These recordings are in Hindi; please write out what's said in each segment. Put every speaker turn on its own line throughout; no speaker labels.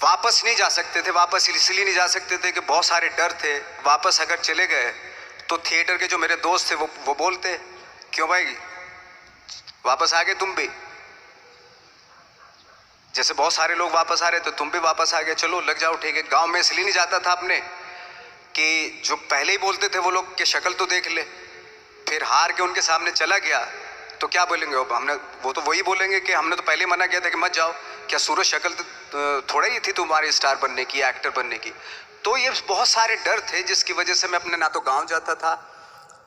वापस नहीं जा सकते थे। वापस इसलिए नहीं जा सकते थे कि बहुत सारे डर थे। वापस अगर चले गए तो थिएटर के जो मेरे दोस्त थे वो बोलते, क्यों भाई वापस आ गए तुम भी, जैसे बहुत सारे लोग वापस आ रहे तो तुम भी वापस आ गए, चलो लग जाओ ठीक है। गांव में इसलिए नहीं जाता था अपने कि जो पहले ही बोलते थे वो लोग के शक्ल तो देख ले, फिर हार के उनके सामने चला गया तो क्या बोलेंगे अब हमने, वो तो वही बोलेंगे कि हमने तो पहले मना किया था कि मत जाओ, क्या सूरज शक्ल तो थोड़ा ही थी तुम्हारी स्टार बनने की, एक्टर बनने की। तो ये बहुत सारे डर थे जिसकी वजह से मैं अपने ना तो गांव जाता था,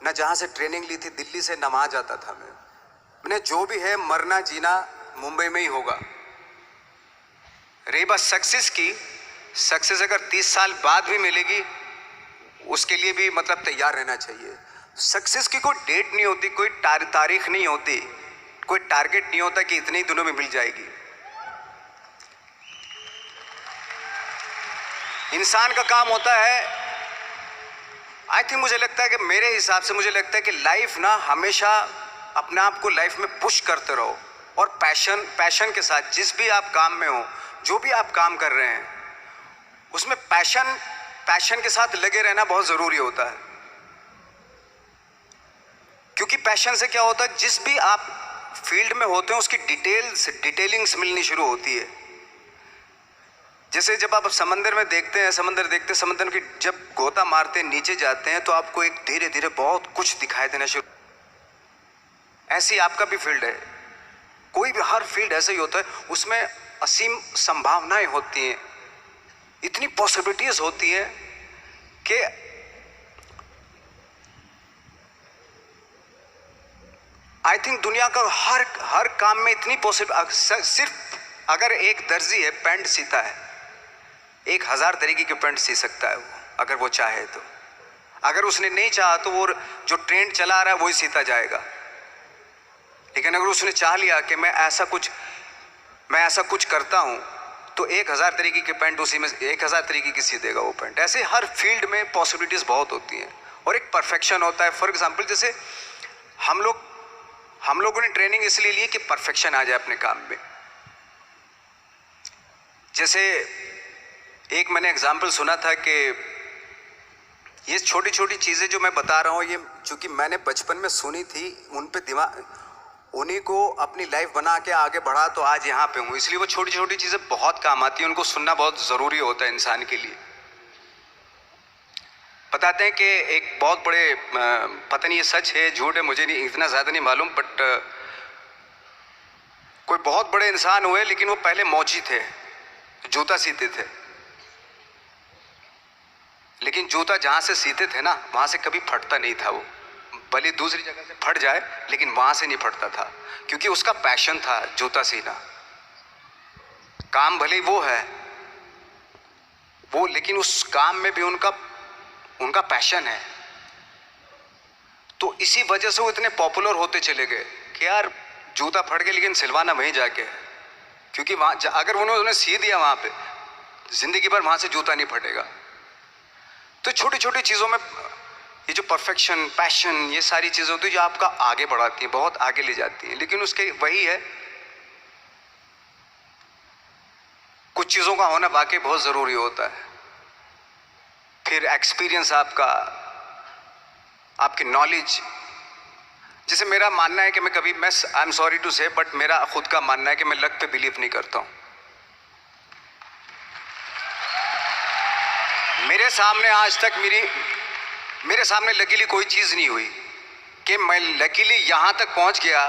ना जहां से ट्रेनिंग ली थी दिल्ली से, ना वहां जाता था। मैंने जो भी है मरना जीना मुंबई में ही होगा। रही बात सक्सेस की, सक्सेस अगर 30 साल बाद भी मिलेगी उसके लिए भी मतलब तैयार रहना चाहिए। सक्सेस की कोई डेट नहीं होती, कोई तारीख नहीं होती, कोई टारगेट नहीं होता कि इतने ही दिनों में मिल जाएगी। इंसान का काम होता है, आई थिंक मुझे लगता है कि मेरे हिसाब से मुझे लगता है कि लाइफ ना हमेशा अपने आप को लाइफ में पुश करते रहो और पैशन के साथ जिस भी आप काम में हो, जो भी आप काम कर रहे हैं उसमें पैशन के साथ लगे रहना बहुत ज़रूरी होता है। क्योंकि पैशन से क्या होता है, जिस भी आप फील्ड में होते हैं उसकी डिटेलिंग्स मिलनी शुरू होती है। जैसे जब आप समंदर में देखते हैं, समंदर की जब गोता मारते हैं नीचे जाते हैं तो आपको एक धीरे धीरे बहुत कुछ दिखाई देना शुरू। ऐसी आपका भी फील्ड है, कोई भी हर फील्ड ऐसा ही होता है, उसमें असीम संभावनाएं होती हैं, इतनी पॉसिबिलिटीज होती है कि आई थिंक दुनिया का हर काम में इतनी सिर्फ अगर एक दर्जी है पैंट सीता है, 1000 तरीके के पैंट सी सकता है वो, अगर वो चाहे तो। अगर उसने नहीं चाहा तो वो जो ट्रेंड चला रहा है वही सीता जाएगा। लेकिन अगर उसने चाह लिया कि मैं ऐसा कुछ करता हूं तो 1000 तरीके के पैंट उसी में 1000 तरीके की सी देगा वो पैंट। ऐसे हर फील्ड में पॉसिबिलिटीज बहुत होती हैं और एक परफेक्शन होता है। फॉर एग्जाम्पल जैसे हम लोगों ने ट्रेनिंग इसलिए ली कि परफेक्शन आ जाए अपने काम में। जैसे एक मैंने एग्जाम्पल सुना था कि ये छोटी छोटी चीज़ें जो मैं बता रहा हूँ, ये चूँकि मैंने बचपन में सुनी थी, उन पे उन्हीं को अपनी लाइफ बना के आगे बढ़ा तो आज यहाँ पे हूँ। इसलिए वो छोटी छोटी चीज़ें बहुत काम आती हैं, उनको सुनना बहुत ज़रूरी होता है इंसान के लिए। बताते हैं कि एक बहुत बड़े, पता नहीं ये सच है झूठ है मुझे नहीं इतना ज़्यादा नहीं मालूम, बट कोई बहुत बड़े इंसान हुए लेकिन वो पहले मौची थे, जूता सीते थे। लेकिन जूता जहाँ से सीते थे ना वहाँ से कभी फटता नहीं था। वो भले दूसरी जगह से फट जाए लेकिन वहाँ से नहीं फटता था, क्योंकि उसका पैशन था जूता सीना। काम भले वो है वो, लेकिन उस काम में भी उनका पैशन है। तो इसी वजह से वो इतने पॉपुलर होते चले गए कि यार जूता फट गया लेकिन सिलवाना वहीं जाके है, क्योंकि वहाँ अगर उन्होंने सी दिया वहाँ पे जिंदगी भर वहाँ से जूता नहीं फटेगा। तो छोटी छोटी चीज़ों में ये जो परफेक्शन, पैशन, ये सारी चीज़ें होती है जो आपका आगे बढ़ाती हैं, बहुत आगे ले जाती हैं। लेकिन उसके वही है, कुछ चीज़ों का होना वाकई बहुत ज़रूरी होता है। फिर एक्सपीरियंस आपकी नॉलेज। जैसे मेरा मानना है कि आई एम सॉरी टू से, बट मेरा खुद का मानना है कि मैं लक पे बिलीव नहीं करता हूँ। मेरे सामने आज तक मेरे सामने लकीली कोई चीज़ नहीं हुई कि मैं लकीली यहाँ तक पहुँच गया।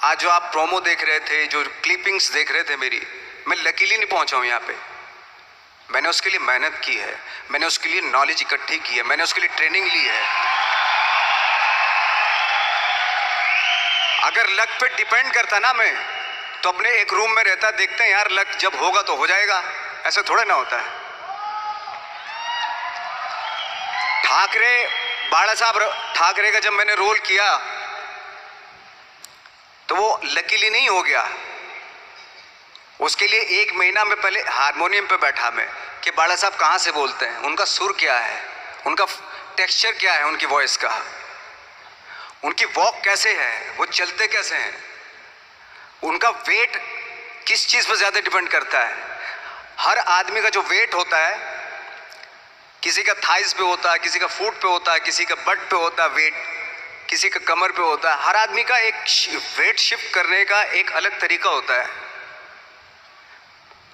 आज जो आप प्रोमो देख रहे थे, जो क्लिपिंग्स देख रहे थे मेरी, मैं लकीली नहीं पहुँचा हूँ यहाँ पे। मैंने उसके लिए मेहनत की है, मैंने उसके लिए नॉलेज इकट्ठी की है, मैंने उसके लिए ट्रेनिंग ली है। अगर लक पे डिपेंड करता ना मैं तो अपने एक रूम में रहता, देखते हैं यार लक जब होगा तो हो जाएगा, ऐसा थोड़ा ना होता है। बाला साहब ठाकरे का जब मैंने रोल किया तो वो लकीली नहीं हो गया। उसके लिए 1 महीना में पहले हारमोनियम पे बैठा मैं कि बाला साहब कहाँ से बोलते हैं, उनका सुर क्या है, उनका टेक्सचर क्या है, उनकी वॉइस का, उनकी वॉक कैसे है, वो चलते कैसे हैं, उनका वेट किस चीज़ पर ज़्यादा डिपेंड करता है। हर आदमी का जो वेट होता है, किसी का थाइस पे होता है, किसी का फुट पे होता है, किसी का बट पे होता है वेट, किसी का कमर पे होता है। हर आदमी का एक वेट शिफ्ट करने का एक अलग तरीका होता है।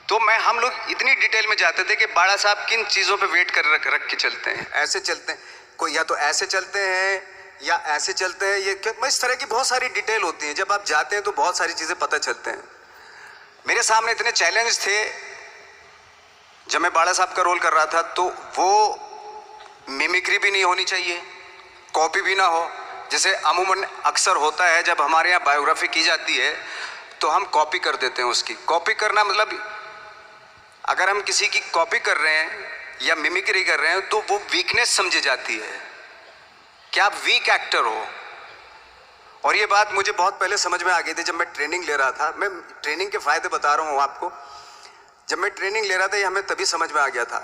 तो हम लोग इतनी डिटेल में जाते थे कि बाड़ा साहब किन चीज़ों पे वेट कर रख के चलते हैं, ऐसे चलते हैं, कोई या तो ऐसे चलते हैं या ऐसे चलते हैं, ये इस तरह की बहुत सारी डिटेल होती है। जब आप जाते हैं तो बहुत सारी चीज़ें पता चलते हैं। मेरे सामने इतने चैलेंज थे जब मैं बाड़ा साहब का रोल कर रहा था, तो वो मिमिक्री भी नहीं होनी चाहिए, कॉपी भी ना हो। जैसे अमूमन अक्सर होता है जब हमारे यहाँ बायोग्राफी की जाती है तो हम कॉपी कर देते हैं उसकी। कॉपी करना मतलब अगर हम किसी की कॉपी कर रहे हैं या मिमिक्री कर रहे हैं तो वो वीकनेस समझी जाती है कि आप वीक एक्टर हो। और ये बात मुझे बहुत पहले समझ में आ गई थी जब मैं ट्रेनिंग ले रहा था। मैं ट्रेनिंग के फायदे बता रहा हूँ आपको। जब मैं ट्रेनिंग ले रहा था ये हमें तभी समझ में आ गया था।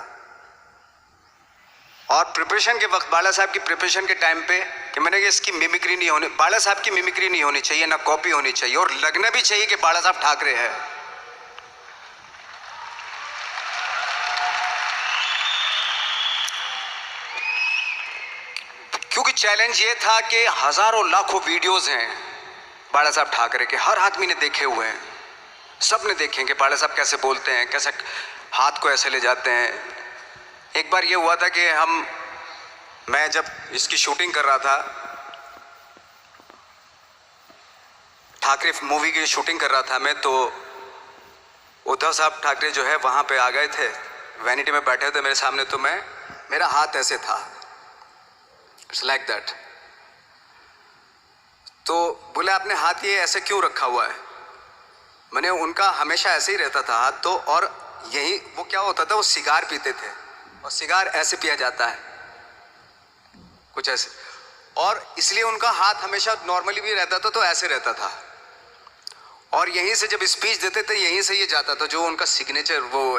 और प्रिपरेशन के वक्त, बाला साहब की प्रिपरेशन के टाइम पे, कि मैंने कहा इसकी मिमिक्री नहीं होनी, बाला साहब की मिमिक्री नहीं होनी चाहिए, ना कॉपी होनी चाहिए, और लगना भी चाहिए कि बाला साहब ठाकरे है। क्योंकि चैलेंज ये था कि हजारों लाखों वीडियोस हैं बाला साहब ठाकरे के, हर आदमी ने देखे हुए हैं, सब ने देखे कि बाला साहब कैसे बोलते हैं, कैसे हाथ को ऐसे ले जाते हैं। एक बार ये हुआ था कि मैं जब इसकी शूटिंग कर रहा था, ठाकरे मूवी की शूटिंग कर रहा था मैं, तो उद्धव साहब ठाकरे जो है वहाँ पे आ गए थे, वैनिटी में बैठे थे मेरे सामने। तो मेरा हाथ ऐसे था, इट्स लाइक दैट। तो बोले आपने हाथ ये ऐसे क्यों रखा हुआ है? मैंने उनका हमेशा ऐसे ही रहता था हाथ। तो और यही वो क्या होता था, वो सिगार पीते थे, और सिगार ऐसे पिया जाता है कुछ ऐसे, और इसलिए उनका हाथ हमेशा नॉर्मली भी रहता था तो ऐसे रहता था। और यहीं से जब स्पीच देते थे यहीं से ये जाता था, जो उनका सिग्नेचर वो